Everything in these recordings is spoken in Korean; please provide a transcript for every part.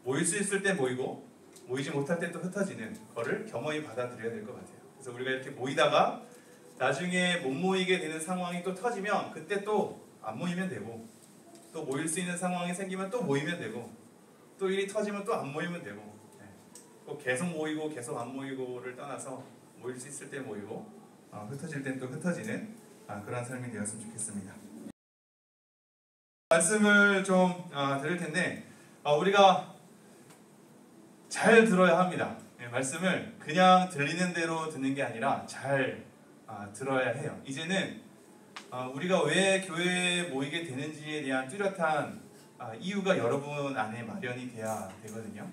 모일 수 있을 때 모이고 모이지 못할 때 또 흩어지는 거를 겸허히 받아들여야 될 것 같아요. 그래서 우리가 이렇게 모이다가 나중에 못 모이게 되는 상황이 또 터지면 그때 또 안 모이면 되고, 또 모일 수 있는 상황이 생기면 또 모이면 되고, 또 일이 터지면 또 안 모이면 되고, 꼭 계속 모이고 계속 안 모이고를 떠나서 모일 수 있을 때 모이고 흩어질 땐 또 흩어지는 그런 삶이 되었으면 좋겠습니다. 말씀을 좀 드릴 텐데 우리가 잘 들어야 합니다. 말씀을 그냥 들리는 대로 듣는 게 아니라 잘 들어야 해요. 이제는 우리가 왜 교회에 모이게 되는지에 대한 뚜렷한 이유가 여러분 안에 마련이 돼야 되거든요.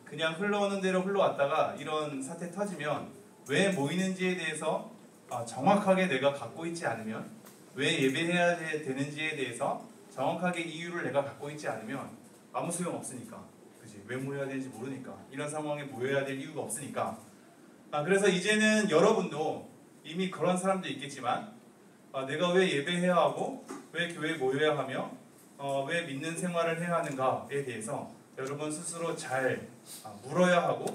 그냥 흘러오는 대로 흘러왔다가 이런 사태 터지면 왜 모이는지에 대해서 정확하게 내가 갖고 있지 않으면, 왜 예배해야 되는지에 대해서 정확하게 이유를 내가 갖고 있지 않으면 아무 소용 없으니까, 그치? 왜 모여야 되는지 모르니까, 이런 상황에 모여야 될 이유가 없으니까. 그래서 이제는 여러분도 이미 그런 사람도 있겠지만 내가 왜 예배해야 하고 왜 교회에 모여야 하며 왜 믿는 생활을 해야 하는가에 대해서 여러분 스스로 잘 물어야 하고,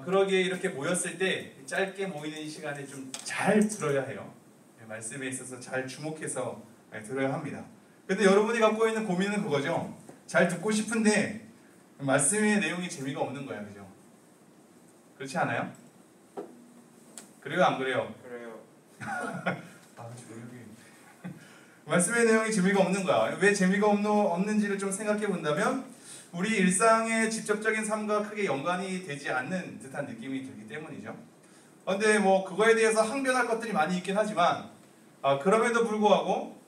그러기에 이렇게 모였을 때 짧게 모이는 시간에 좀 잘 들어야 해요. 말씀에 있어서 잘 주목해서 들어야 합니다. 근데 여러분이 갖고 있는 고민은 그거죠. 잘 듣고 싶은데 말씀의 내용이 재미가 없는 거야, 그죠? 그렇지 않아요? 그래요, 안 그래요? 그래요. 조용히. 말씀의 내용이 재미가 없는 거야. 왜 재미가 없는지를 좀 생각해 본다면 우리 일상의 직접적인 삶과 크게 연관이 되지 않는 듯한 느낌이 들기 때문이죠. 근데 뭐 그거에 대해서 항변할 것들이 많이 있긴 하지만 그럼에도 불구하고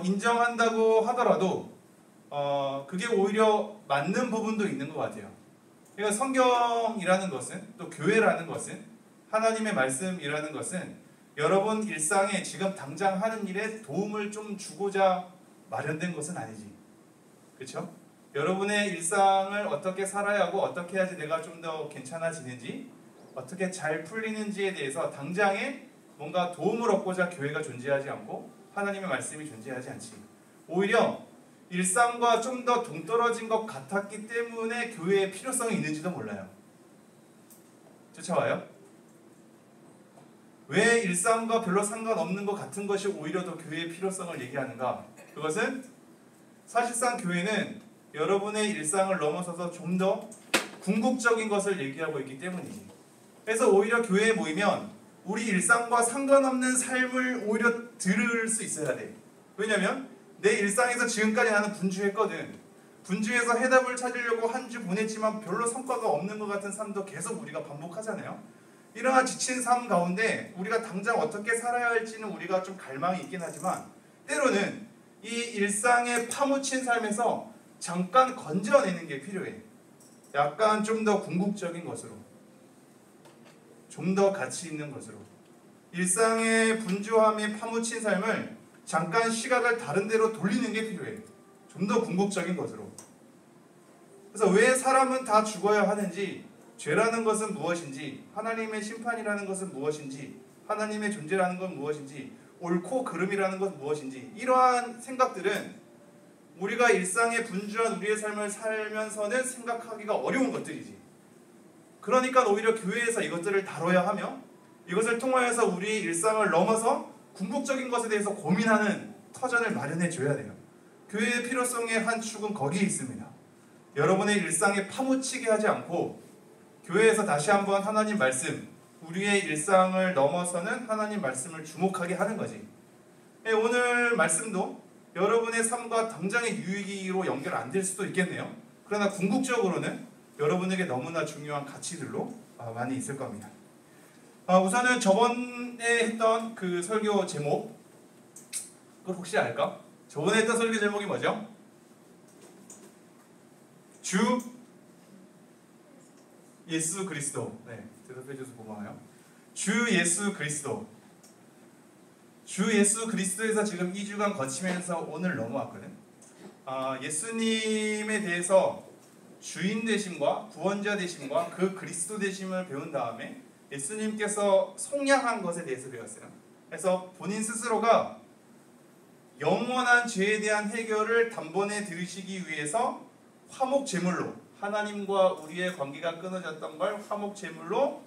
인정한다고 하더라도 그게 오히려 맞는 부분도 있는 것 같아요. 그러니까 성경이라는 것은, 또 교회라는 것은, 하나님의 말씀이라는 것은 여러분 일상에 지금 당장 하는 일에 도움을 좀 주고자 마련된 것은 아니지. 그렇죠? 여러분의 일상을 어떻게 살아야 하고 어떻게 해야지 내가 좀 더 괜찮아지는지, 어떻게 잘 풀리는지에 대해서 당장에 뭔가 도움을 얻고자 교회가 존재하지 않고 하나님의 말씀이 존재하지 않지. 오히려 일상과 좀 더 동떨어진 것 같았기 때문에 교회의 필요성이 있는지도 몰라요. 쫓아와요? 왜 일상과 별로 상관없는 것 같은 것이 오히려 더 교회의 필요성을 얘기하는가? 그것은 사실상 교회는 여러분의 일상을 넘어서서 좀 더 궁극적인 것을 얘기하고 있기 때문이지. 그래서 오히려 교회에 모이면 우리 일상과 상관없는 삶을 오히려 들을 수 있어야 돼. 왜냐면 내 일상에서 지금까지 나는 분주했거든. 분주해서 해답을 찾으려고 한 주 보냈지만 별로 성과가 없는 것 같은 삶도 계속 우리가 반복하잖아요. 이러한 지친 삶 가운데 우리가 당장 어떻게 살아야 할지는 우리가 좀 갈망이 있긴 하지만 때로는 이 일상에 파묻힌 삶에서 잠깐 건져내는 게 필요해. 약간 좀 더 궁극적인 것으로, 좀 더 가치 있는 것으로, 일상의 분주함에 파묻힌 삶을 잠깐 시각을 다른 데로 돌리는 게 필요해. 좀 더 궁극적인 것으로. 그래서 왜 사람은 다 죽어야 하는지, 죄라는 것은 무엇인지, 하나님의 심판이라는 것은 무엇인지, 하나님의 존재라는 건 무엇인지, 옳고 그름이라는 것은 무엇인지, 이러한 생각들은 우리가 일상의 분주한 우리의 삶을 살면서는 생각하기가 어려운 것들이지. 그러니까 오히려 교회에서 이것들을 다뤄야 하며 이것을 통하여서 우리 일상을 넘어서 궁극적인 것에 대해서 고민하는 터전을 마련해 줘야 돼요. 교회의 필요성의 한 축은 거기에 있습니다. 여러분의 일상에 파묻히게 하지 않고 교회에서 다시 한번 하나님 말씀, 우리의 일상을 넘어서는 하나님 말씀을 주목하게 하는 거지. 오늘 말씀도 여러분의 삶과 당장의 유익으로 연결 안 될 수도 있겠네요. 그러나 궁극적으로는 여러분에게 너무나 중요한 가치들로 많이 있을 겁니다. 우선은 저번에 했던 그 설교 제목, 그걸 혹시 알까? 저번에 했던 설교 제목이 뭐죠? 주 예수 그리스도. 네, 대답해 주셔서 고마워요. 주 예수 그리스도. 주 예수 그리스도에서 지금 2주간 거치면서 오늘 넘어왔거든. 예수님에 대해서 주인 되심과 구원자 되심과 그 그리스도 되심을 배운 다음에 예수님께서 속량한 것에 대해서 배웠어요. 그래서 본인 스스로가 영원한 죄에 대한 해결을 단번에 들으시기 위해서 화목 제물로 하나님과 우리의 관계가 끊어졌던 걸 화목 제물로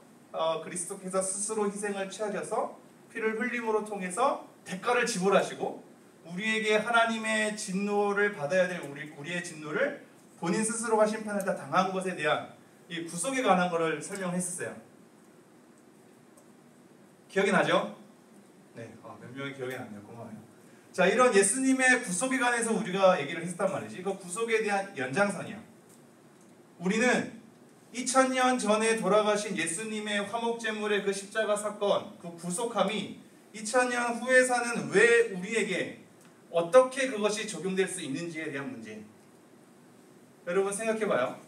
그리스도께서 스스로 희생을 취하셔서 피를 흘림으로 통해서 대가를 지불하시고 우리에게 하나님의 진노를 받아야 될 우리의 진노를 본인 스스로가 심판을 다 당한 것에 대한 이 구속에 관한 것을 설명했었어요. 기억이 나죠? 네, 몇 명이 기억이 나네요. 고마워요. 자, 이런 예수님의 구속에 관해서 우리가 얘기를 했단 말이지. 이거 구속에 대한 연장선이야. 우리는 2000년 전에 돌아가신 예수님의 화목제물의 그 십자가 사건, 그 구속함이 2000년 후에 사는 왜 우리에게 어떻게 그것이 적용될 수 있는지에 대한 문제. 여러분 생각해봐요.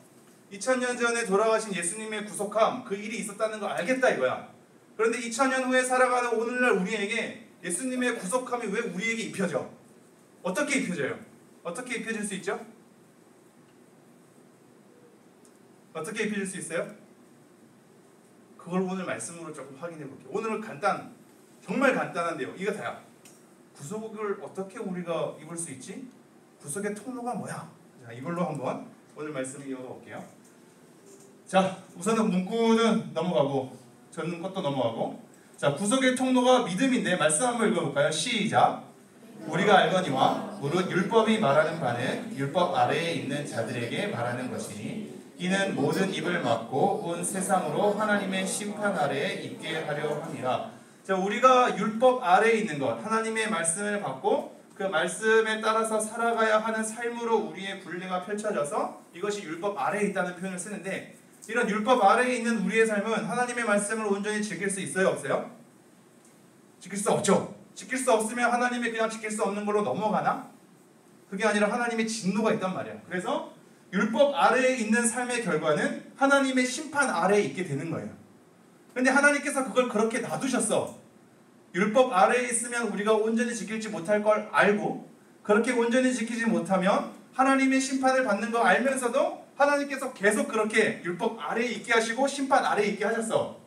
2000년 전에 돌아가신 예수님의 구속함, 그 일이 있었다는 거 알겠다 이거야. 그런데 2000년 후에 살아가는 오늘날 우리에게 예수님의 구속함이 왜 우리에게 입혀져? 어떻게 입혀져요? 어떻게 입혀질 수 있죠? 어떻게 입혀질 수 있어요? 그걸 오늘 말씀으로 조금 확인해 볼게요. 오늘은 정말 간단한데요. 이거 다야. 구속을 어떻게 우리가 입을 수 있지? 구속의 통로가 뭐야? 자, 이걸로 한번 오늘 말씀을 이어가 볼게요. 자, 우선은 문구는 넘어가고 전 것도 넘어가고. 자, 구속의 통로가 믿음인데 말씀 한번 읽어볼까요? 시작. 우리가 알거니와 무릇 율법이 말하는 바는 율법 아래에 있는 자들에게 말하는 것이니 이는 모든 입을 막고 온 세상으로 하나님의 심판 아래에 있게 하려 함이라. 자, 우리가 율법 아래에 있는 것, 하나님의 말씀을 받고 그 말씀에 따라서 살아가야 하는 삶으로 우리의 분례가 펼쳐져서 이것이 율법 아래에 있다는 표현을 쓰는데, 이런 율법 아래에 있는 우리의 삶은 하나님의 말씀을 온전히 지킬 수 있어요? 없어요? 지킬 수 없죠. 지킬 수 없으면 하나님이 그냥 지킬 수 없는 걸로 넘어가나? 그게 아니라 하나님의 진노가 있단 말이야. 그래서 율법 아래에 있는 삶의 결과는 하나님의 심판 아래에 있게 되는 거예요. 근데 하나님께서 그걸 그렇게 놔두셨어. 율법 아래에 있으면 우리가 온전히 지킬지 못할 걸 알고 그렇게 온전히 지키지 못하면 하나님의 심판을 받는 거 알면서도 하나님께서 계속 그렇게 율법 아래에 있게 하시고 심판 아래에 있게 하셨어.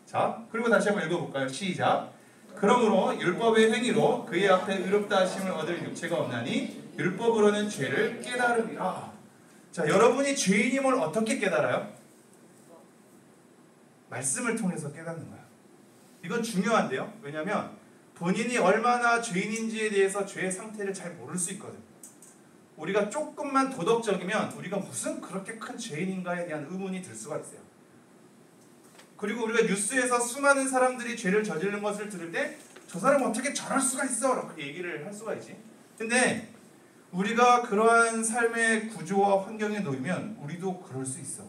자, 그리고 다시 한번 읽어볼까요? 시작. 그러므로 율법의 행위로 그의 앞에 의롭다 하심을 얻을 육체가 없나니 율법으로는 죄를 깨달음이라. 자, 여러분이 죄인임을 어떻게 깨달아요? 말씀을 통해서 깨닫는 거야. 이건 중요한데요. 왜냐하면 본인이 얼마나 죄인인지에 대해서 죄의 상태를 잘 모를 수 있거든. 우리가 조금만 도덕적이면 우리가 무슨 그렇게 큰 죄인인가에 대한 의문이 들 수가 있어요. 그리고 우리가 뉴스에서 수많은 사람들이 죄를 저지르는 것을 들을 때 저 사람 어떻게 저럴 수가 있어? 라고 얘기를 할 수가 있지. 근데 우리가 그러한 삶의 구조와 환경에 놓이면 우리도 그럴 수 있어.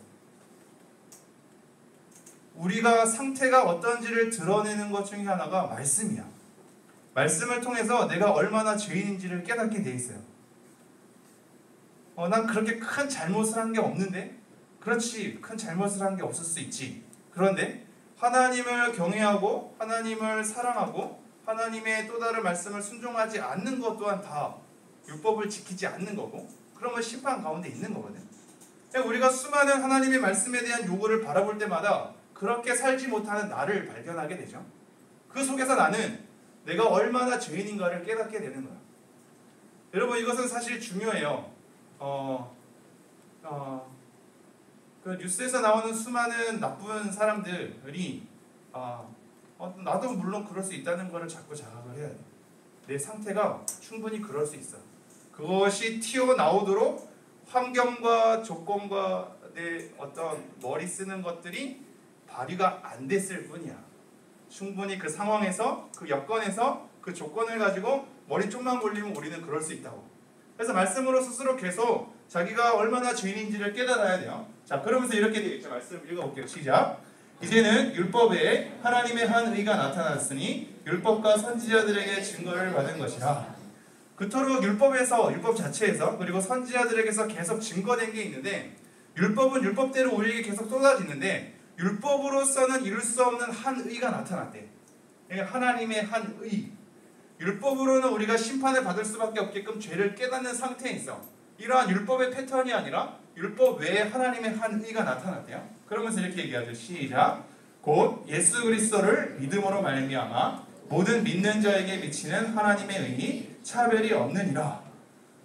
우리가 상태가 어떤지를 드러내는 것 중에 하나가 말씀이야. 말씀을 통해서 내가 얼마나 죄인인지를 깨닫게 돼 있어요. 난 그렇게 큰 잘못을 한 게 없는데? 그렇지, 큰 잘못을 한 게 없을 수 있지. 그런데 하나님을 경외하고 하나님을 사랑하고 하나님의 또 다른 말씀을 순종하지 않는 것 또한 다 율법을 지키지 않는 거고, 그러면 심판 가운데 있는 거거든. 우리가 수많은 하나님의 말씀에 대한 요구를 바라볼 때마다 그렇게 살지 못하는 나를 발견하게 되죠. 그 속에서 나는 내가 얼마나 죄인인가를 깨닫게 되는 거야. 여러분, 이것은 사실 중요해요. 그 뉴스에서 나오는 수많은 나쁜 사람들이 나도 물론 그럴 수 있다는 것을 자꾸 자각을 해야 돼. 내 상태가 충분히 그럴 수 있어. 그것이 튀어나오도록 환경과 조건과 내 어떤 머리 쓰는 것들이 발휘가 안 됐을 뿐이야. 충분히 그 상황에서, 그 여건에서, 그 조건을 가지고 머리 좀만 굴리면 우리는 그럴 수 있다고. 그래서 말씀으로 스스로 계속 자기가 얼마나 죄인인지를 깨달아야 돼요. 자, 그러면서 이렇게 되어 있죠. 말씀 읽어볼게요. 시작. 이제는 율법에 하나님의 한 의가 나타났으니 율법과 선지자들에게 증거를 받은 것이라. 그토록 율법 자체에서 그리고 선지자들에게서 계속 증거된 게 있는데, 율법은 율법대로 우리에게 계속 쏟아지는데 율법으로서는 이룰 수 없는 한 의가 나타났대. 하나님의 한 의. 율법으로는 우리가 심판을 받을 수밖에 없게끔 죄를 깨닫는 상태에 있어. 이러한 율법의 패턴이 아니라 율법 외에 하나님의 한 의가 나타났대요. 그러면서 이렇게 얘기하죠. 시작. 곧 예수 그리스도를 믿음으로 말미암아 모든 믿는 자에게 미치는 하나님의 의니 차별이 없느니라.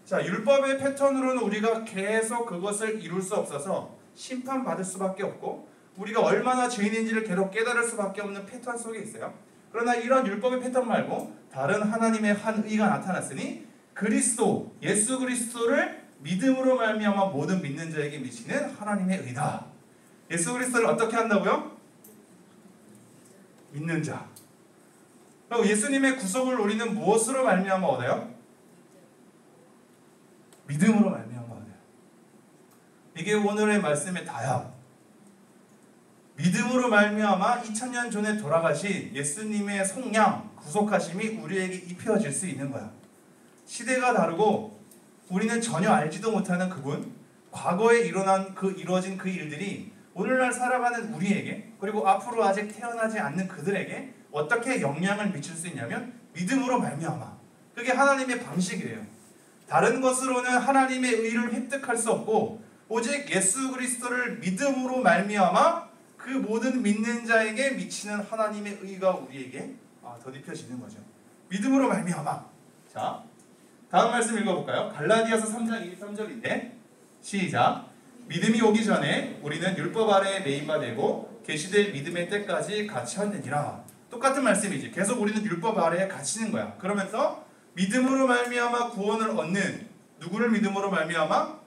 자, 율법의 패턴으로는 우리가 계속 그것을 이룰 수 없어서 심판받을 수밖에 없고 우리가 얼마나 죄인인지를 계속 깨달을 수밖에 없는 패턴 속에 있어요. 그러나 이런 율법의 패턴 말고 다른 하나님의 한 의가 나타났으니 그리스도, 예수 그리스도를 믿음으로 말미암아 모든 믿는 자에게 미치는 하나님의 의다. 예수 그리스도를 어떻게 한다고요? 믿는 자. 그리고 예수님의 구속을 우리는 무엇으로 말미암아 얻어요? 믿음으로 말미암아 얻어요. 이게 오늘의 말씀의 다야. 믿음으로 말미암아 2000년 전에 돌아가신 예수님의 속량, 구속하심이 우리에게 입혀질 수 있는 거야. 시대가 다르고 우리는 전혀 알지도 못하는 그분, 과거에 이루어진 그 일들이 오늘날 살아가는 우리에게 그리고 앞으로 아직 태어나지 않는 그들에게 어떻게 영향을 미칠 수 있냐면 믿음으로 말미암아. 그게 하나님의 방식이에요. 다른 것으로는 하나님의 의를 획득할 수 없고 오직 예수 그리스도를 믿음으로 말미암아 그 모든 믿는 자에게 미치는 하나님의 의가 우리에게 덧입혀지는 거죠. 믿음으로 말미암아. 자, 다음 말씀 읽어볼까요? 갈라디아서 3장 23절인데 시작. 믿음이 오기 전에 우리는 율법 아래에 매인바 되고 계시될 믿음의 때까지 갇혔느니라. 똑같은 말씀이지. 계속 우리는 율법 아래에 갇히는 거야. 그러면서 믿음으로 말미암아 구원을 얻는, 누구를 믿음으로 말미암아?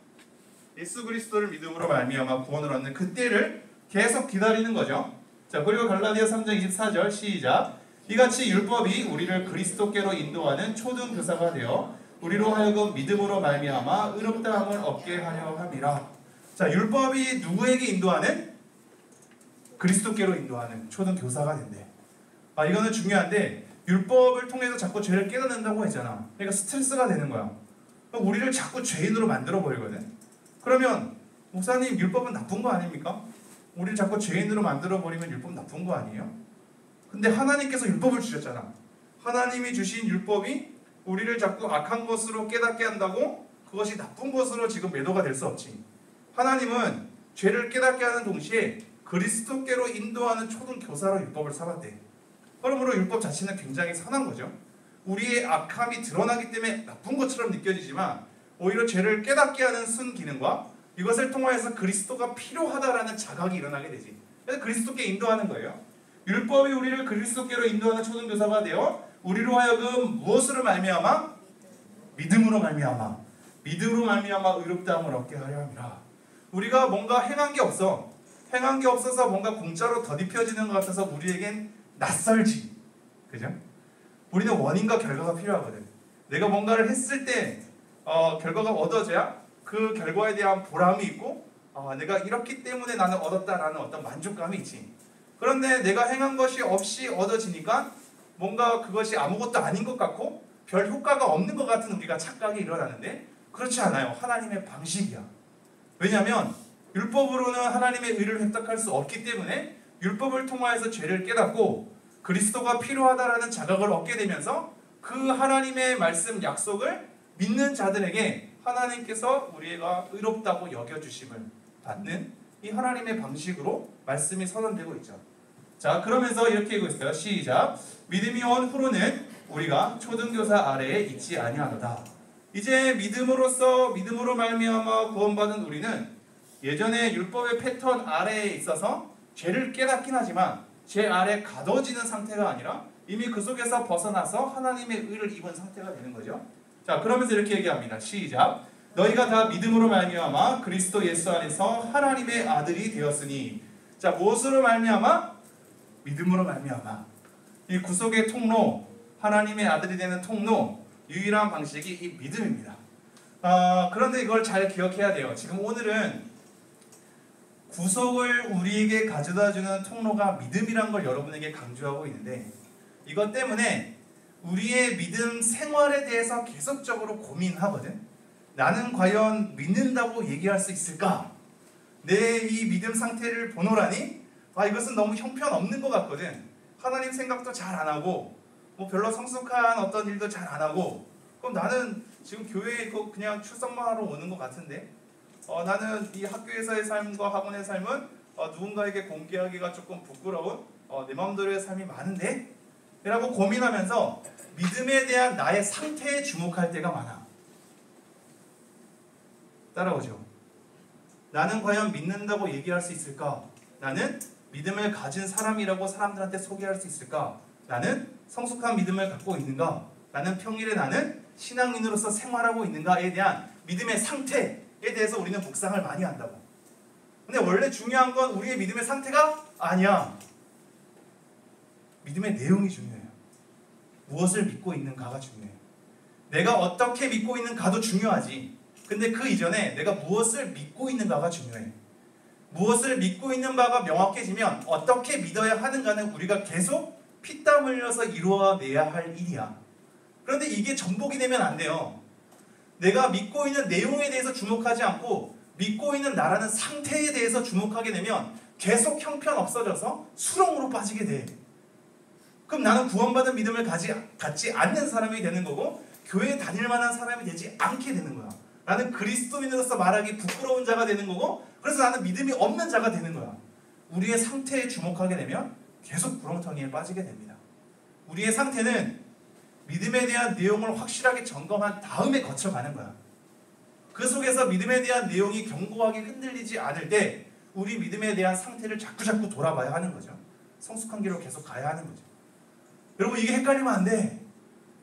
예수 그리스도를 믿음으로 말미암아 구원을 얻는 그때를 계속 기다리는 거죠. 자, 그리고 갈라디아 3장 24절 시작. 이같이 율법이 우리를 그리스도께로 인도하는 초등 교사가 되어 우리로 하여금 믿음으로 말미암아 의롭다함을 얻게 하려 함이라. 자, 율법이 누구에게 인도하는? 그리스도께로 인도하는 초등 교사가 된대. 이거는 중요한데 율법을 통해서 자꾸 죄를 깨닫는다고 했잖아. 그러니까 스트레스가 되는 거야. 우리를 자꾸 죄인으로 만들어 버리거든. 그러면 목사님 율법은 나쁜 거 아닙니까? 우리를 자꾸 죄인으로 만들어 버리면 율법 나쁜 거 아니에요? 근데 하나님께서 율법을 주셨잖아. 하나님이 주신 율법이 우리를 자꾸 악한 것으로 깨닫게 한다고 그것이 나쁜 것으로 지금 매도가 될 수 없지. 하나님은 죄를 깨닫게 하는 동시에 그리스도께로 인도하는 초등 교사로 율법을 삼았대. 그러므로 율법 자체는 굉장히 선한 거죠. 우리의 악함이 드러나기 때문에 나쁜 것처럼 느껴지지만 오히려 죄를 깨닫게 하는 순기능과 이것을 통하여서 그리스도가 필요하다라는 자각이 일어나게 되지. 그래서 그리스도께 인도하는 거예요. 율법이 우리를 그리스도께로 인도하는 초등교사가 되어 우리로 하여금 무엇으로 말미암아? 믿음으로 말미암아. 믿음으로 말미암아 의롭다함을 얻게 하려 함이라. 우리가 뭔가 행한 게 없어. 행한 게 없어서 뭔가 공짜로 덧입혀지는 것 같아서 우리에겐 낯설지. 그죠? 우리는 원인과 결과가 필요하거든. 내가 뭔가를 했을 때 결과가 얻어져야 그 결과에 대한 보람이 있고 내가 이렇기 때문에 나는 얻었다라는 어떤 만족감이 있지. 그런데 내가 행한 것이 없이 얻어지니까 뭔가 그것이 아무것도 아닌 것 같고 별 효과가 없는 것 같은 우리가 착각이 일어나는데 그렇지 않아요. 하나님의 방식이야. 왜냐하면 율법으로는 하나님의 의를 획득할 수 없기 때문에 율법을 통하여서 죄를 깨닫고 그리스도가 필요하다라는 자각을 얻게 되면서 그 하나님의 말씀 약속을 믿는 자들에게 하나님께서 우리가 의롭다고 여겨주심을 받는 이 하나님의 방식으로 말씀이 선언되고 있죠. 자, 그러면서 이렇게 읽고 있어요. 시작. 믿음이 온 후로는 우리가 초등교사 아래에 있지 아니하노다. 이제 믿음으로 말미암아 구원받은 우리는 예전에 율법의 패턴 아래에 있어서 죄를 깨닫긴 하지만 죄 아래 가둬지는 상태가 아니라 이미 그 속에서 벗어나서 하나님의 의를 입은 상태가 되는 거죠. 자, 그러면서 이렇게 얘기합니다. 시작. 너희가 다 믿음으로 말미암아 그리스도 예수 안에서 하나님의 아들이 되었으니. 자, 무엇으로 말미암아? 믿음으로 말미암아. 이 구속의 통로, 하나님의 아들이 되는 통로, 유일한 방식이 이 믿음입니다. 그런데 이걸 잘 기억해야 돼요. 지금 오늘은 구속을 우리에게 가져다주는 통로가 믿음이란 걸 여러분에게 강조하고 있는데 이것 때문에 우리의 믿음 생활에 대해서 계속적으로 고민하거든. 나는 과연 믿는다고 얘기할 수 있을까? 내 이 믿음 상태를 보노라니 이것은 너무 형편없는 것 같거든. 하나님 생각도 잘 안 하고 별로 성숙한 어떤 일도 잘 안 하고 그럼 나는 지금 교회에 그냥 출석만 하러 오는 것 같은데 나는 이 학교에서의 삶과 학원의 삶은 누군가에게 공개하기가 조금 부끄러운 내 마음대로의 삶이 많은데? 라고 고민하면서 믿음에 대한 나의 상태에 주목할 때가 많아. 따라오죠. 나는 과연 믿는다고 얘기할 수 있을까? 나는 믿음을 가진 사람이라고 사람들한테 소개할 수 있을까? 나는 성숙한 믿음을 갖고 있는가? 나는 평일에 나는 신앙인으로서 생활하고 있는가에 대한 믿음의 상태에 대해서 우리는 묵상을 많이 한다고. 근데 원래 중요한 건 우리의 믿음의 상태가 아니야. 믿음의 내용이 중요해요. 무엇을 믿고 있는가가 중요해요. 내가 어떻게 믿고 있는가도 중요하지. 근데 그 이전에 내가 무엇을 믿고 있는가가 중요해. 무엇을 믿고 있는 바가 명확해지면 어떻게 믿어야 하는가는 우리가 계속 피땀 흘려서 이루어내야 할 일이야. 그런데 이게 전복이 되면 안 돼요. 내가 믿고 있는 내용에 대해서 주목하지 않고 믿고 있는 나라는 상태에 대해서 주목하게 되면 계속 형편없어져서 수렁으로 빠지게 돼. 그럼 나는 구원받은 믿음을 갖지 않는 사람이 되는 거고 교회에 다닐 만한 사람이 되지 않게 되는 거야. 나는 그리스도인으로서 말하기 부끄러운 자가 되는 거고 그래서 나는 믿음이 없는 자가 되는 거야. 우리의 상태에 주목하게 되면 계속 구렁텅이에 빠지게 됩니다. 우리의 상태는 믿음에 대한 내용을 확실하게 점검한 다음에 거쳐가는 거야. 그 속에서 믿음에 대한 내용이 견고하게 흔들리지 않을 때 우리 믿음에 대한 상태를 자꾸자꾸 돌아봐야 하는 거죠. 성숙한 길로 계속 가야 하는 거죠. 여러분 이게 헷갈리면 안 돼.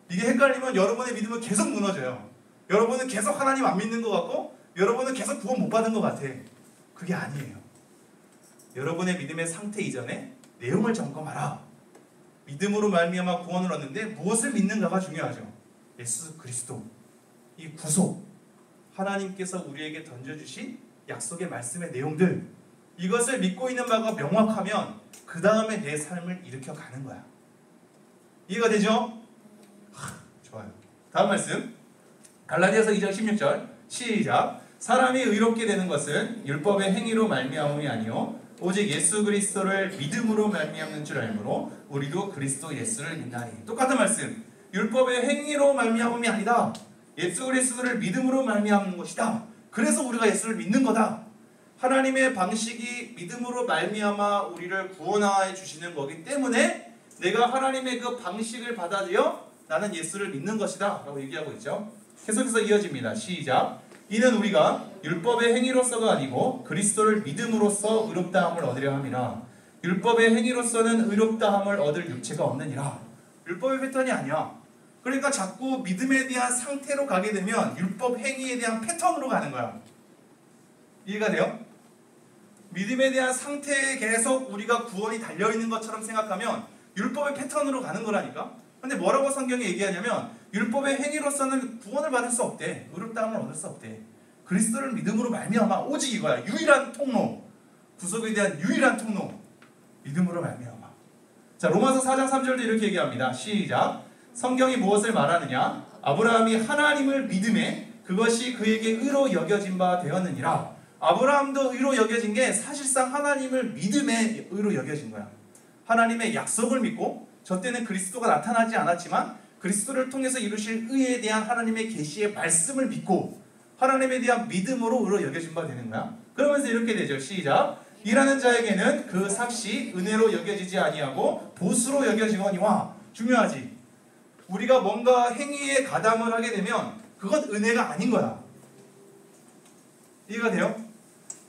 이게 헷갈리면 여러분의 믿음은 계속 무너져요. 여러분은 계속 하나님 안 믿는 것 같고 여러분은 계속 구원 못 받은 것 같아. 그게 아니에요. 여러분의 믿음의 상태 이전에 내용을 점검하라. 믿음으로 말미암아 구원을 얻는데 무엇을 믿는가가 중요하죠. 예수 그리스도, 이 구속, 하나님께서 우리에게 던져주신 약속의 말씀의 내용들, 이것을 믿고 있는 바가 명확하면 그 다음에 내 삶을 일으켜가는 거야. 이해가 되죠? 좋아요. 다음 말씀 갈라디아서 2장 16절 시작. 사람이 의롭게 되는 것은 율법의 행위로 말미암음이 아니요 오직 예수 그리스도를 믿음으로 말미암는 줄 알므로 우리도 그리스도 예수를 믿나니. 똑같은 말씀. 율법의 행위로 말미암음이 아니다. 예수 그리스도를 믿음으로 말미암는 것이다. 그래서 우리가 예수를 믿는 거다. 하나님의 방식이 믿음으로 말미암아 우리를 구원하여 주시는 거기 때문에 내가 하나님의 그 방식을 받아들여 나는 예수를 믿는 것이다 라고 얘기하고 있죠. 계속해서 이어집니다. 시작. 이는 우리가 율법의 행위로서가 아니고 그리스도를 믿음으로써 의롭다함을 얻으려 함이라. 율법의 행위로서는 의롭다함을 얻을 육체가 없느니라. 율법의 패턴이 아니야. 그러니까 자꾸 믿음에 대한 상태로 가게 되면 율법 행위에 대한 패턴으로 가는 거야. 이해가 돼요? 믿음에 대한 상태에 계속 우리가 구원이 달려있는 것처럼 생각하면 율법의 패턴으로 가는 거라니까. 근데 뭐라고 성경이 얘기하냐면 율법의 행위로서는 구원을 받을 수 없대. 의롭다함을 얻을 수 없대. 그리스도를 믿음으로 말미암아 오직 이거야. 유일한 통로. 구속에 대한 유일한 통로. 믿음으로 말미암아. 자, 로마서 4장 3절도 이렇게 얘기합니다. 시작. 성경이 무엇을 말하느냐? 아브라함이 하나님을 믿음에 그것이 그에게 의로 여겨진 바 되었느니라. 아브라함도 의로 여겨진 게 사실상 하나님을 믿음에 의로 여겨진 거야. 하나님의 약속을 믿고 저 때는 그리스도가 나타나지 않았지만 그리스도를 통해서 이루실 의에 대한 하나님의 계시의 말씀을 믿고 하나님에 대한 믿음으로 의로 여겨진 바 되는 거야. 그러면서 이렇게 되죠. 시작. 일하는 자에게는 그 삭시 은혜로 여겨지지 아니하고 보수로 여겨지거니와. 중요하지. 우리가 뭔가 행위에 가담을 하게 되면 그건 은혜가 아닌 거야. 이해가 돼요?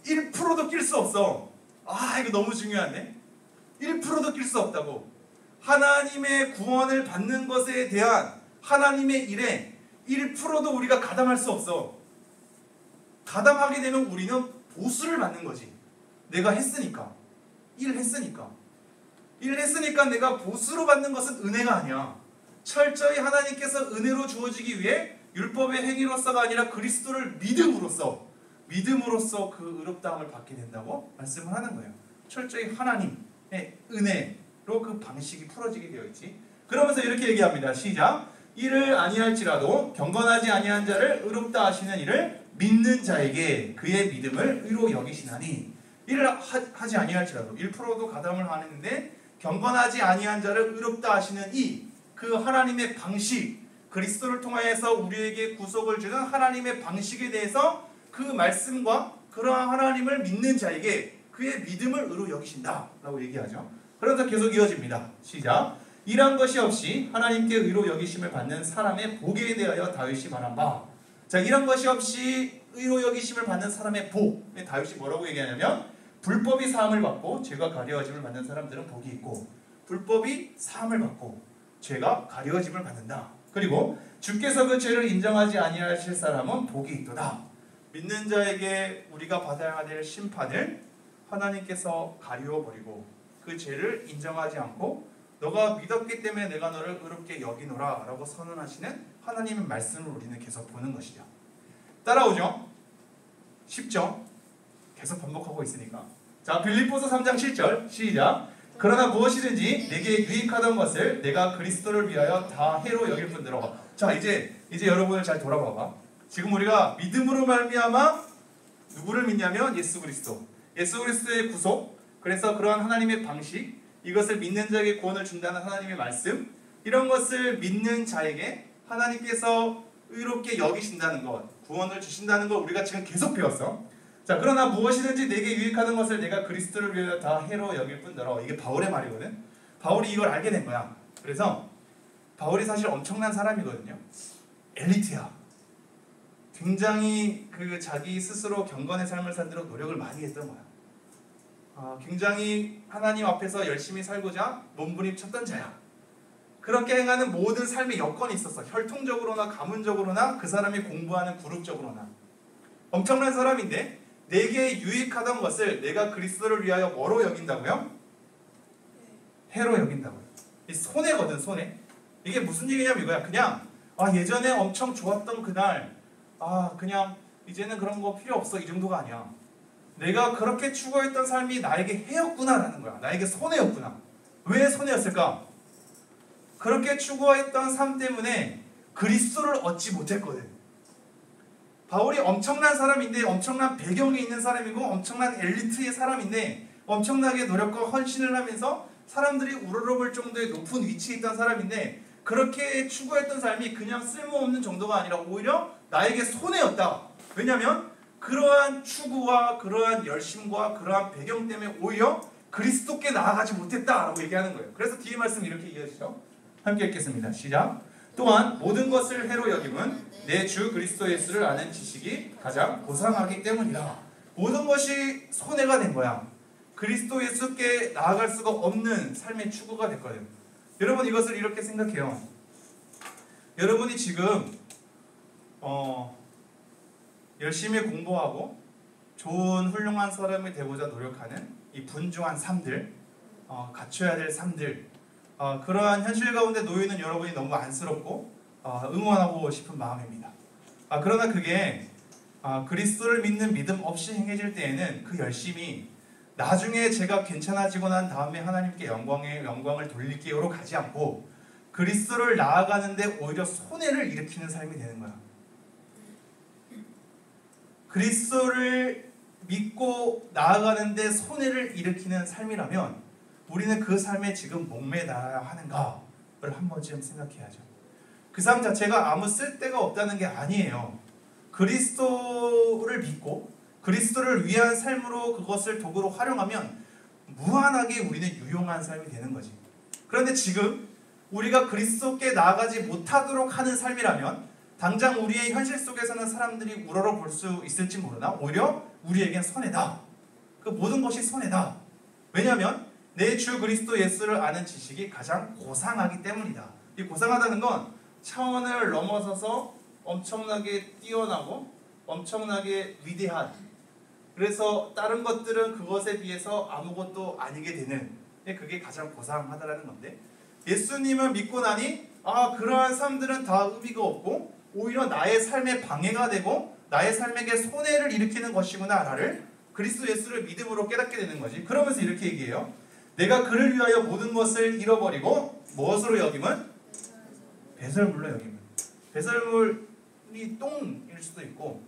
1%도 낄 수 없어. 아, 이거 너무 중요한데? 1%도 낄 수 없다고. 하나님의 구원을 받는 것에 대한 하나님의 일에 1%도 우리가 가담할 수 없어. 가담하게 되면 우리는 보수를 받는 거지. 내가 했으니까. 일했으니까 내가 보수로 받는 것은 은혜가 아니야. 철저히 하나님께서 은혜로 주어지기 위해 율법의 행위로서가 아니라 그리스도를 믿음으로써 그 의롭다함을 받게 된다고 말씀을 하는 거예요. 철저히 하나님의 은혜로 그 방식이 풀어지게 되어 있지. 그러면서 이렇게 얘기합니다. 시작. 이를 아니할지라도 경건하지 아니한 자를 의롭다 하시는 이를 믿는 자에게 그의 믿음을 의로 여기시나니. 이를 하지 아니할지라도 1%도 가담을 안 했는데 경건하지 아니한 자를 의롭다 하시는 그 하나님의 방식, 그리스도를 통하여서 우리에게 구속을 주는 하나님의 방식에 대해서 그 말씀과 그러한 하나님을 믿는 자에게 그의 믿음을 의로 여기신다 라고 얘기하죠. 그러면서 계속 이어집니다. 시작. 일한 것이 없이 하나님께 의로 여기심을 받는 사람의 복에 대하여 다윗이 말한 바. 자, 일한 것이 없이 의로 여기심을 받는 사람의 복. 다윗이 뭐라고 얘기하냐면 불법이 사함을 받고 죄가 가려워짐을 받는 사람들은 복이 있고 불법이 사함을 받고 죄가 가려워짐을 받는다. 그리고 주께서 그 죄를 인정하지 아니하실 사람은 복이 있도다. 믿는 자에게 우리가 받아야 될 심판을 하나님께서 가리워 버리고 그 죄를 인정하지 않고 너가 믿었기 때문에 내가 너를 의롭게 여기노라 라고 선언하시는 하나님의 말씀을 우리는 계속 보는 것이죠. 따라오죠? 쉽죠? 계속 반복하고 있으니까. 자, 빌립보서 3장 7절 시작. 그러나 무엇이든지 내게 유익하던 것을 내가 그리스도를 위하여 다 해로 여길 뿐더러. 자, 이제 여러분을 잘 돌아봐봐. 지금 우리가 믿음으로 말미암아 누구를 믿냐면 예수 그리스도. 예수 그리스도의 구속. 그래서 그러한 하나님의 방식, 이것을 믿는 자에게 구원을 준다는 하나님의 말씀, 이런 것을 믿는 자에게 하나님께서 의롭게 여기신다는 것, 구원을 주신다는 걸 우리가 지금 계속 배웠어. 자, 그러나 무엇이든지 내게 유익하던 것을 내가 그리스도를 위하여 다 해로 여길 뿐더러. 이게 바울의 말이거든. 바울이 이걸 알게 된 거야. 그래서 바울이 사실 엄청난 사람이거든요. 엘리트야. 굉장히 자기 스스로 경건의 삶을 살도록 노력을 많이 했던 거야. 굉장히 하나님 앞에서 열심히 살고자 몸부림쳤던 자야. 그렇게 행하는 모든 삶의 여건이 있었어. 혈통적으로나 가문적으로나 그 사람이 공부하는 그룹적으로나. 엄청난 사람인데 내게 유익하던 것을 내가 그리스도를 위하여 뭐로 여긴다고요? 해로 여긴다고요. 이 손해거든, 손해. 이게 무슨 얘기냐면 이거야. 그냥 예전에 엄청 좋았던 그날 그냥 이제는 그런 거 필요 없어, 이 정도가 아니야. 내가 그렇게 추구했던 삶이 나에게 해였구나라는 거야. 나에게 손해였구나. 왜 손해였을까? 그렇게 추구했던 삶 때문에 그리스도를 얻지 못했거든. 바울이 엄청난 사람인데, 엄청난 배경이 있는 사람이고 엄청난 엘리트의 사람인데 엄청나게 노력과 헌신을 하면서 사람들이 우러러볼 정도의 높은 위치에 있던 사람인데 그렇게 추구했던 삶이 그냥 쓸모없는 정도가 아니라 오히려 나에게 손해였다. 왜냐하면 그러한 추구와 그러한 열심과 그러한 배경 때문에 오히려 그리스도께 나아가지 못했다라고 얘기하는 거예요. 그래서 뒤에 말씀 이렇게 이해하시죠. 함께 읽겠습니다. 시작. 또한 모든 것을 해로 여김은 내 주 그리스도 예수를 아는 지식이 가장 고상하기 때문이다. 모든 것이 손해가 된 거야. 그리스도 예수께 나아갈 수가 없는 삶의 추구가 됐거든. 여러분, 이것을 이렇게 생각해요. 여러분이 지금 열심히 공부하고 좋은 훌륭한 사람이 되고자 노력하는 이 분주한 삶들, 갖춰야 될 삶들, 그러한 현실 가운데 놓여 있는 여러분이 너무 안쓰럽고 응원하고 싶은 마음입니다. 그러나 그게 그리스도를 믿는 믿음 없이 행해질 때에는 그 열심이 나중에 제가 괜찮아지고 난 다음에 하나님께 영광을 돌릴게요로 가지 않고 그리스도를 나아가는데 오히려 손해를 일으키는 삶이 되는 거야. 그리스도를 믿고 나아가는데 손해를 일으키는 삶이라면 우리는 그 삶에 지금 목매달아야 하는가를 한 번쯤 생각해야죠. 그 삶 자체가 아무 쓸데가 없다는 게 아니에요. 그리스도를 믿고 그리스도를 위한 삶으로 그것을 도구로 활용하면 무한하게 우리는 유용한 삶이 되는 거지. 그런데 지금 우리가 그리스도께 나아가지 못하도록 하는 삶이라면 당장 우리의 현실 속에서는 사람들이 우러러 볼 수 있을지 모르나 오히려 우리에겐 손해다. 그 모든 것이 손해다. 왜냐하면 내 주 그리스도 예수를 아는 지식이 가장 고상하기 때문이다. 이 고상하다는 건 차원을 넘어서서 엄청나게 뛰어나고 엄청나게 위대한, 그래서 다른 것들은 그것에 비해서 아무것도 아니게 되는, 그게 가장 고상하다는 건데, 예수님을 믿고 나니 그러한 삶들은 다 의미가 없고 오히려 나의 삶에 방해가 되고 나의 삶에게 손해를 일으키는 것이구나 라를 그리스도 예수를 믿음으로 깨닫게 되는 거지. 그러면서 이렇게 얘기해요. 내가 그를 위하여 모든 것을 잃어버리고 무엇으로 여김은? 배설물로 여김은. 배설물이 똥일 수도 있고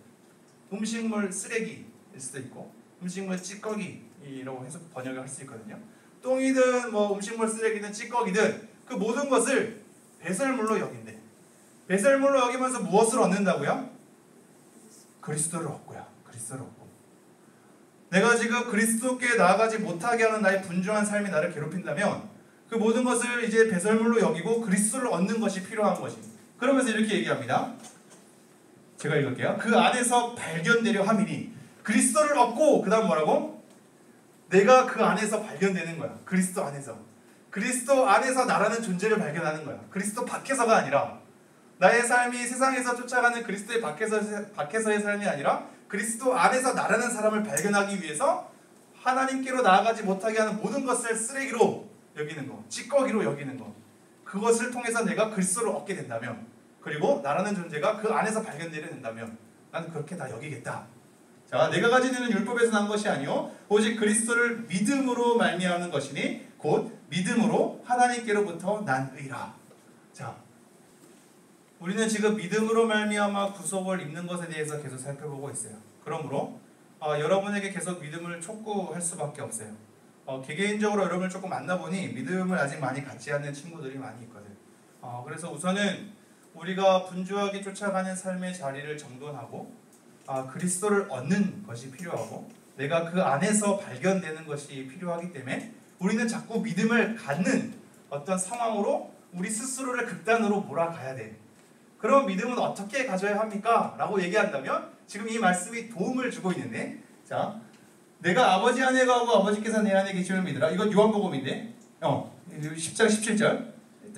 음식물 쓰레기일 수도 있고 음식물 찌꺼기라고 해서 번역을 할 수 있거든요. 똥이든 음식물 쓰레기든 찌꺼기든 그 모든 것을 배설물로 여긴대. 배설물로 여기면서 무엇을 얻는다고요? 그리스도를 얻고요. 그리스도를 얻고. 내가 지금 그리스도께 나아가지 못하게 하는 나의 분주한 삶이 나를 괴롭힌다면 그 모든 것을 이제 배설물로 여기고 그리스도를 얻는 것이 필요한 것이. 그러면서 이렇게 얘기합니다. 제가 읽을게요. 그 안에서 발견되려 함이니 그리스도를 얻고 그 다음 뭐라고? 내가 그 안에서 발견되는 거야. 그리스도 안에서. 그리스도 안에서 나라는 존재를 발견하는 거야. 그리스도 밖에서가 아니라 나의 삶이 세상에서 쫓아가는 그리스도의 밖에서의 삶이 아니라 그리스도 안에서 나라는 사람을 발견하기 위해서 하나님께로 나아가지 못하게 하는 모든 것을 쓰레기로 여기는 거, 찌꺼기로 여기는 거. 그것을 통해서 내가 그리스도를 얻게 된다면, 그리고 나라는 존재가 그 안에서 발견되게 된다면 나는 그렇게 다 여기겠다. 자, 내가 가지고 있는 율법에서 난 것이 아니요 오직 그리스도를 믿음으로 말미암는 것이니 곧 믿음으로 하나님께로부터 난 의라. 자, 우리는 지금 믿음으로 말미암아 구속을 입는 것에 대해서 계속 살펴보고 있어요. 그러므로 여러분에게 계속 믿음을 촉구할 수밖에 없어요. 개개인적으로 여러분을 조금 만나보니 믿음을 아직 많이 갖지 않는 친구들이 많이 있거든. 그래서 우선은 우리가 분주하게 쫓아가는 삶의 자리를 정돈하고 그리스도를 얻는 것이 필요하고 내가 그 안에서 발견되는 것이 필요하기 때문에 우리는 자꾸 믿음을 갖는 어떤 상황으로 우리 스스로를 극단으로 몰아가야 돼. 그럼 믿음은 어떻게 가져야 합니까? 라고 얘기한다면 지금 이 말씀이 도움을 주고 있는데, 자, 내가 아버지 안에 가고 아버지께서 내 안에 계심을 믿으라. 이건 요한복음인데 10장 17절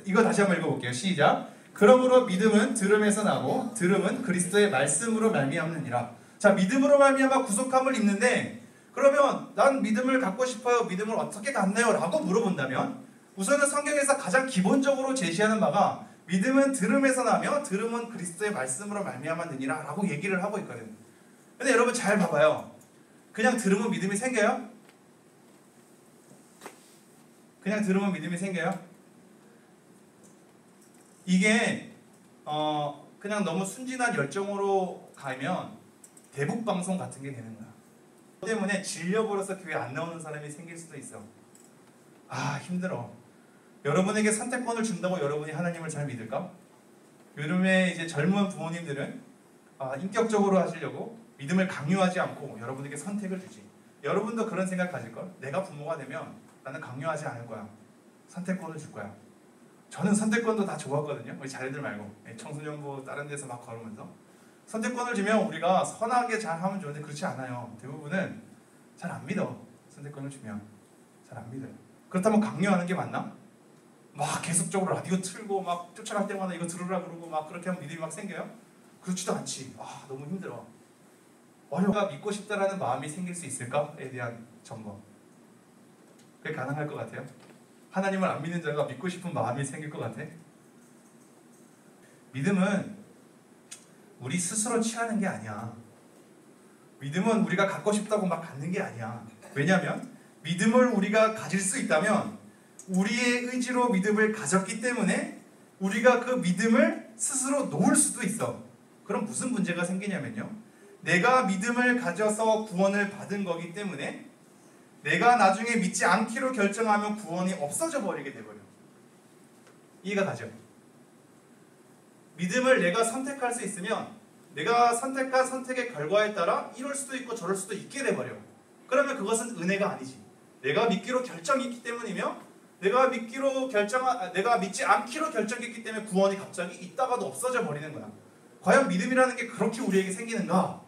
이거 다시 한번 읽어볼게요. 시작. 그러므로 믿음은 들음에서 나고 들음은 그리스도의 말씀으로 말미암느니라. 자, 믿음으로 말미암아 구속함을 입는데 그러면 난 믿음을 갖고 싶어요. 믿음을 어떻게 갖나요? 라고 물어본다면 우선은 성경에서 가장 기본적으로 제시하는 바가 믿음은 들음에서 나며 들음은 그리스도의 말씀으로 말미암았느니라 라고 얘기를 하고 있거든. 근데 여러분 잘 봐봐요. 그냥 들으면 믿음이 생겨요? 그냥 들으면 믿음이 생겨요? 이게 그냥 너무 순진한 열정으로 가면 대북방송 같은 게 되는 거야. 때문에 질려버려서 교회 안 나오는 사람이 생길 수도 있어. 힘들어. 여러분에게 선택권을 준다고 여러분이 하나님을 잘 믿을까? 요즘에 이제 젊은 부모님들은 인격적으로 하시려고 믿음을 강요하지 않고 여러분에게 선택을 주지. 여러분도 그런 생각 가질걸? 내가 부모가 되면 나는 강요하지 않을 거야. 선택권을 줄 거야. 저는 선택권도 다 좋았거든요. 우리 자녀들 말고 청소년부 다른 데서 막 걸으면서 선택권을 주면 우리가 선하게 잘 하면 좋은데 그렇지 않아요. 대부분은 잘 안 믿어. 선택권을 주면 잘 안 믿어요. 그렇다면 강요하는 게 맞나? 막 계속적으로 라디오 틀고 막 쫓아갈 때마다 이거 들으라 그러고 막 그렇게 하면 믿음이 막 생겨요? 그렇지도 않지. 너무 힘들어. 어려가 믿고 싶다라는 마음이 생길 수 있을까에 대한 점검. 그게 가능할 것 같아요? 하나님을 안 믿는 자가 믿고 싶은 마음이 생길 것 같아? 믿음은 우리 스스로 취하는 게 아니야. 믿음은 우리가 갖고 싶다고 막 갖는 게 아니야. 왜냐하면 믿음을 우리가 가질 수 있다면 우리의 의지로 믿음을 가졌기 때문에 우리가 그 믿음을 스스로 놓을 수도 있어. 그럼 무슨 문제가 생기냐면요, 내가 믿음을 가져서 구원을 받은 거기 때문에 내가 나중에 믿지 않기로 결정하면 구원이 없어져 버리게 돼버려. 이해가 가죠? 믿음을 내가 선택할 수 있으면 내가 선택한 선택의 결과에 따라 이럴 수도 있고 저럴 수도 있게 돼버려. 그러면 그것은 은혜가 아니지. 내가 믿기로 결정했기 때문이며 내가 믿지 않기로 결정했기 때문에 구원이 갑자기 있다가도 없어져 버리는 거야. 과연 믿음이라는 게 그렇게 우리에게 생기는가?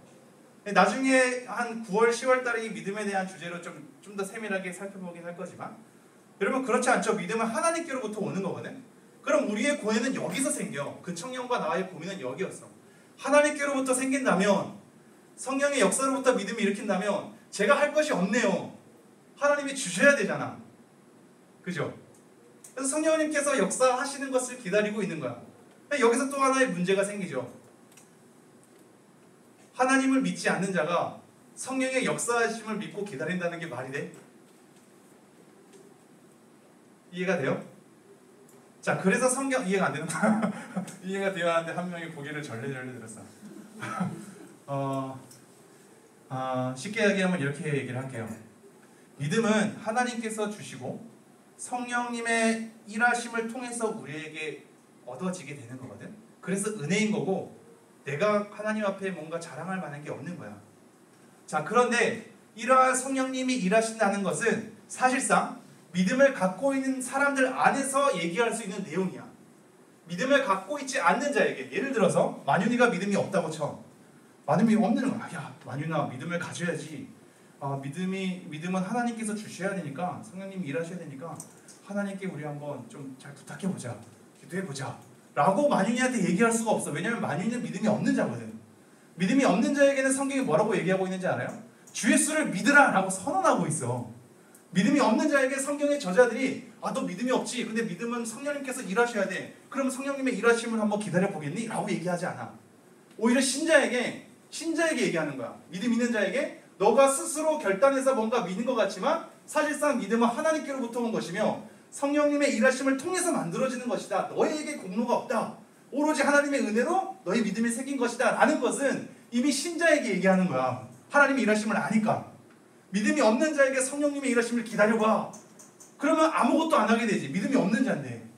나중에 한 9월, 10월 달에 이 믿음에 대한 주제로 좀 더 세밀하게 살펴보긴 할 거지만 여러분 그렇지 않죠? 믿음은 하나님께로부터 오는 거거든. 그럼 우리의 고뇌는 여기서 생겨. 그 청년과 나의 고민은 여기였어. 하나님께로부터 생긴다면, 성령의 역사로부터 믿음이 일으킨다면 제가 할 것이 없네요. 하나님이 주셔야 되잖아. 그죠? 그래서 성령님께서 역사하시는 것을 기다리고 있는 거야. 여기서 또 하나의 문제가 생기죠. 하나님을 믿지 않는 자가 성령의 역사하심을 믿고 기다린다는 게 말이 돼? 이해가 돼요? 자, 그래서 성경 이해가 안 되는구나. 이해가 되어야 하는데 한 명이 고개를 절레절레 들었어. 쉽게 얘기하면 이렇게 얘기를 할게요. 믿음은 하나님께서 주시고 성령님의 일하심을 통해서 우리에게 얻어지게 되는 거거든. 그래서 은혜인 거고 내가 하나님 앞에 뭔가 자랑할 만한 게 없는 거야. 자, 그런데 이러한 성령님이 일하신다는 것은 사실상 믿음을 갖고 있는 사람들 안에서 얘기할 수 있는 내용이야. 믿음을 갖고 있지 않는 자에게, 예를 들어서 만윤이가 믿음이 없다고 쳐. 믿음이 없는 거야. 야, 만윤아, 믿음을 가져야지. 믿음은 하나님께서 주셔야 되니까, 성령님이 일하셔야 되니까 하나님께 우리 한번 좀 잘 부탁해보자, 기도해보자 라고 만윤이한테 얘기할 수가 없어. 왜냐면 만윤이는 믿음이 없는 자거든. 믿음이 없는 자에게는 성경이 뭐라고 얘기하고 있는지 알아요? 주 예수를 믿으라 라고 선언하고 있어. 믿음이 없는 자에게 성경의 저자들이 너 믿음이 없지, 근데 믿음은 성령님께서 일하셔야 돼, 그럼 성령님의 일하심을 한번 기다려보겠니? 라고 얘기하지 않아. 오히려 신자에게 얘기하는 거야. 믿음 있는 자에게 너가 스스로 결단해서 뭔가 믿는 것 같지만 사실상 믿음은 하나님께로부터 온 것이며 성령님의 일하심을 통해서 만들어지는 것이다. 너에게 공로가 없다. 오로지 하나님의 은혜로 너의 믿음이 생긴 것이다 라는 것은 이미 신자에게 얘기하는 거야. 하나님의 일하심을 아니까. 믿음이 없는 자에게 성령님의 일하심을 기다려봐. 그러면 아무것도 안 하게 되지. 믿음이 없는 자인데.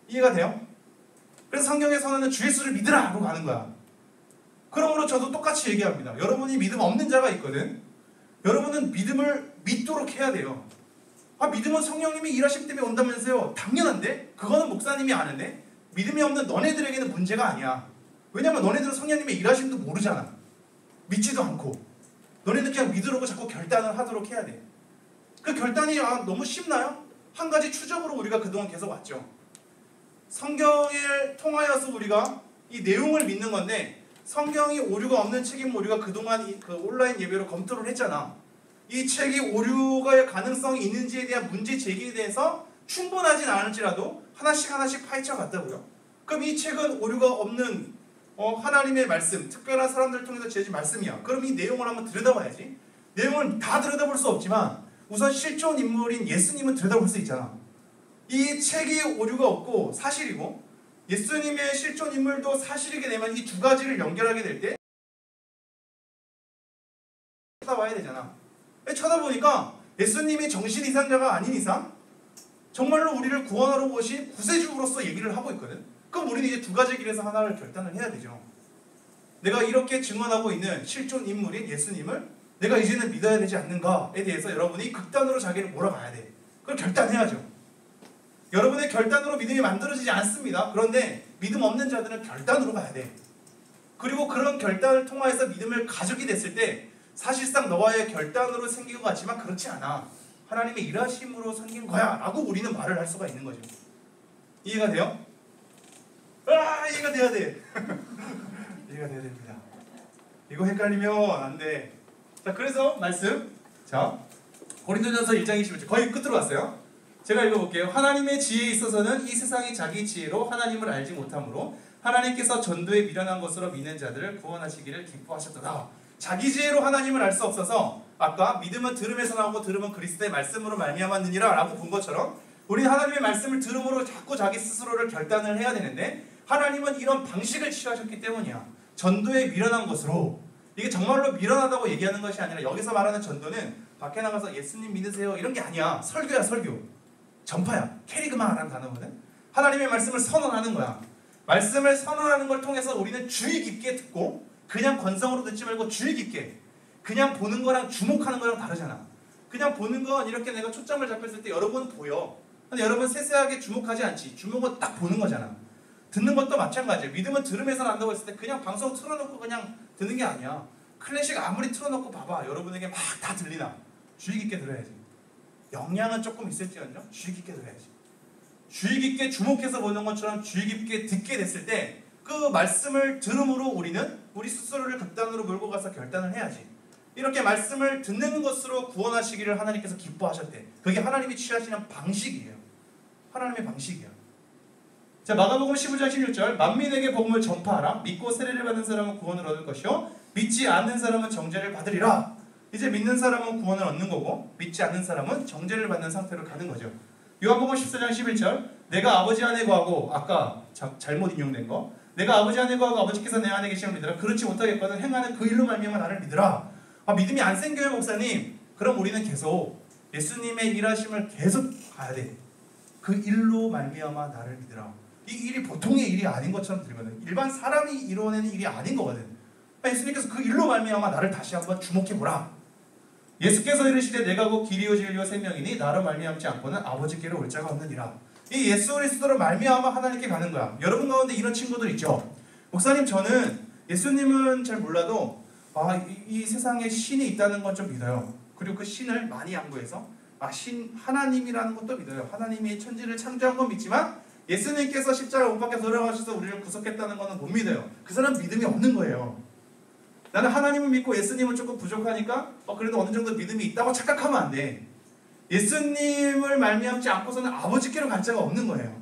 이해가 돼요? 그래서 성경의 선언은 주 예수를 믿으라 하고 가는 거야. 그러므로 저도 똑같이 얘기합니다. 여러분이 믿음 없는 자가 있거든. 여러분은 믿음을 믿도록 해야 돼요. 믿음은 성령님이 일하심 때문에 온다면서요. 당연한데? 그거는 목사님이 아는데? 믿음이 없는 너네들에게는 문제가 아니야. 왜냐면 너네들은 성령님의 일하심도 모르잖아. 믿지도 않고. 너네는 그냥 믿으려고 자꾸 결단을 하도록 해야 돼. 그 결단이 너무 쉽나요? 한 가지 추적으로 우리가 그동안 계속 왔죠. 성경을 통하여서 우리가 이 내용을 믿는 건데 성경이 오류가 없는 책임은 우리가 그동안 그 온라인 예배로 검토를 했잖아. 이 책이 오류가 가능성이 있는지에 대한 문제 제기에 대해서 충분하진 않을지라도 하나씩 파헤쳐 갔다고요. 그럼 이 책은 오류가 없는 하나님의 말씀, 특별한 사람들을 통해서 제시 말씀이야. 그럼 이 내용을 한번 들여다봐야지. 내용을 다 들여다볼 수 없지만 우선 실존 인물인 예수님은 들여다볼 수 있잖아. 이 책이 오류가 없고 사실이고 예수님의 실존 인물도 사실이게 되면 이 두 가지를 연결하게 될 때 쳐다봐야 되잖아. 쳐다보니까 예수님이 정신 이상자가 아닌 이상 정말로 우리를 구원하러 오신 구세주로서 얘기를 하고 있거든. 그럼 우리는 이제 두 가지 길에서 하나를 결단을 해야 되죠. 내가 이렇게 증언하고 있는 실존 인물인 예수님을 내가 이제는 믿어야 되지 않는가에 대해서 여러분이 극단으로 자기를 몰아가야 돼. 그걸 결단해야죠. 여러분의 결단으로 믿음이 만들어지지 않습니다. 그런데 믿음 없는 자들은 결단으로 가야 돼. 그리고 그런 결단을 통해서 믿음을 가지게 됐을 때 사실상 너와의 결단으로 생긴 것 같지만 그렇지 않아. 하나님의 일하심으로 생긴 거야 라고 우리는 말을 할 수가 있는 거죠. 이해가 돼요? 이해가 돼야 돼. 이해가 돼야 됩니다. 이거 헷갈리면 안 돼. 자, 그래서 말씀. 자, 고린도전서 1장 21절 거의 끝으로 왔어요. 제가 읽어볼게요. 하나님의 지혜에 있어서는 이 세상이 자기 지혜로 하나님을 알지 못하므로 하나님께서 전도에 미련한 것으로 믿는 자들을 구원하시기를 기뻐하셨도다. 자기 지혜로 하나님을 알 수 없어서 아까 믿음은 들음에서 나오고 들음은 그리스도의 말씀으로 말미암았느니라 라고 본 것처럼 우리는 하나님의 말씀을 들음으로 자꾸 자기 스스로를 결단을 해야 되는데 하나님은 이런 방식을 취하셨기 때문이야. 전도에 미련한 것으로. 이게 정말로 미련하다고 얘기하는 것이 아니라 여기서 말하는 전도는 밖에 나가서 예수님 믿으세요 이런 게 아니야. 설교야, 설교. 전파야. 캐리그마라는 단어거든. 하나님의 말씀을 선언하는 거야. 말씀을 선언하는 걸 통해서 우리는 주의 깊게 듣고 그냥 건성으로 듣지 말고 주의 깊게. 그냥 보는 거랑 주목하는 거랑 다르잖아. 그냥 보는 건 이렇게 내가 초점을 잡혔을 때 여러분은 보여. 근데 여러분 세세하게 주목하지 않지. 주목은 딱 보는 거잖아. 듣는 것도 마찬가지야. 믿음은 들음에서 난다고 했을 때 그냥 방송 틀어놓고 그냥 듣는 게 아니야. 클래식 아무리 틀어놓고 봐봐. 여러분에게 막 다 들리나. 주의 깊게 들어야지. 영향은 조금 있을지언정 주의 깊게 들어야지. 주의 깊게 주목해서 보는 것처럼 주의 깊게 듣게 됐을 때 그 말씀을 들음으로 우리는 우리 스스로를 극단으로 몰고 가서 결단을 해야지. 이렇게 말씀을 듣는 것으로 구원하시기를 하나님께서 기뻐하셨대. 그게 하나님이 취하시는 방식이에요. 하나님의 방식이야. 자, 마가복음 15장 16절 만민에게 복음을 전파하라. 믿고 세례를 받는 사람은 구원을 얻을 것이요 믿지 않는 사람은 정죄를 받으리라. 이제 믿는 사람은 구원을 얻는 거고 믿지 않는 사람은 정죄를 받는 상태로 가는 거죠. 요한복음 14장 11절 내가 아버지 안에 거하고 아까 잘못 인용된 거 내가 아버지 안에 거하고 아버지께서 내 안에 계시는 믿으라. 그렇지 못하겠거든 행하는 그 일로 말미암아 나를 믿으라. 믿음이 안 생겨요 목사님. 그럼 우리는 계속 예수님의 일하심을 계속 가야 돼. 그 일로 말미암아 나를 믿으라. 이 일이 보통의 일이 아닌 것처럼 들거든. 일반 사람이 이루어내는 일이 아닌 거거든. 예수님께서 그 일로 말미암아 나를 다시 한번 주목해보라. 예수께서 이르시되 내가 곧 길이요 진리요 생명이니 나로 말미암지 않고는 아버지께로 올 자가 없느니라. 이 예수 그리스도로 말미암아 하나님께 가는 거야. 여러분 가운데 이런 친구들 있죠. 목사님 저는 예수님은 잘 몰라도 이 세상에 신이 있다는 건 좀 믿어요. 그리고 그 신을 많이 양보해서 하나님이라는 것도 믿어요. 하나님이 천지를 창조한 건 믿지만 예수님께서 십자가 못 박혀 돌아가셔서 우리를 구속했다는 것은 못 믿어요. 그 사람 믿음이 없는 거예요. 나는 하나님을 믿고 예수님은 조금 부족하니까 그래도 어느 정도 믿음이 있다고 착각하면 안 돼. 예수님을 말미암지 않고서는 아버지께로 갈 자가 없는 거예요.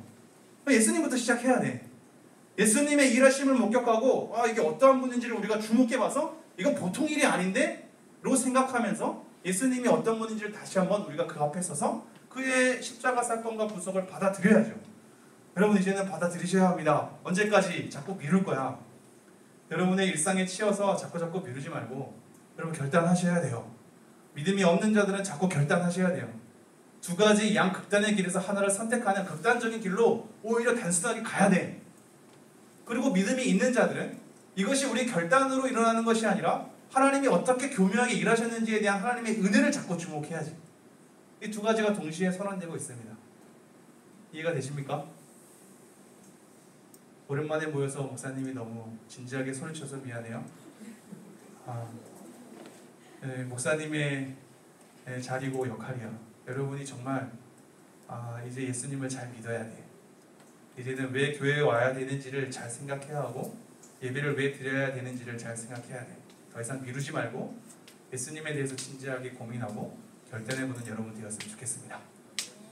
예수님부터 시작해야 돼. 예수님의 일하심을 목격하고 이게 어떠한 분인지를 우리가 주목해봐서 이건 보통 일이 아닌데? 라고 생각하면서 예수님이 어떤 분인지를 다시 한번 우리가 그 앞에 서서 그의 십자가 사건과 구속을 받아들여야죠. 여러분 이제는 받아들이셔야 합니다. 언제까지 자꾸 미룰 거야. 여러분의 일상에 치여서 자꾸 미루지 말고 여러분 결단하셔야 돼요. 믿음이 없는 자들은 자꾸 결단하셔야 돼요. 두 가지 양극단의 길에서 하나를 선택하는 극단적인 길로 오히려 단순하게 가야 돼. 그리고 믿음이 있는 자들은 이것이 우리 결단으로 일어나는 것이 아니라 하나님이 어떻게 교묘하게 일하셨는지에 대한 하나님의 은혜를 자꾸 주목해야지. 이 두 가지가 동시에 선언되고 있습니다. 이해가 되십니까? 오랜만에 모여서 목사님이 너무 진지하게 소리쳐서 미안해요. 목사님의 자리고 역할이야. 여러분이 정말 이제 예수님을 잘 믿어야 돼. 이제는 왜 교회에 와야 되는지를 잘 생각해야 하고 예배를 왜 드려야 되는지를 잘 생각해야 돼. 더 이상 미루지 말고 예수님에 대해서 진지하게 고민하고 결단해보는 여러분 되었으면 좋겠습니다.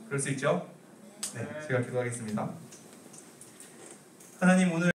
그럴 수 있죠? 네, 제가 기도하겠습니다. 하나님 오늘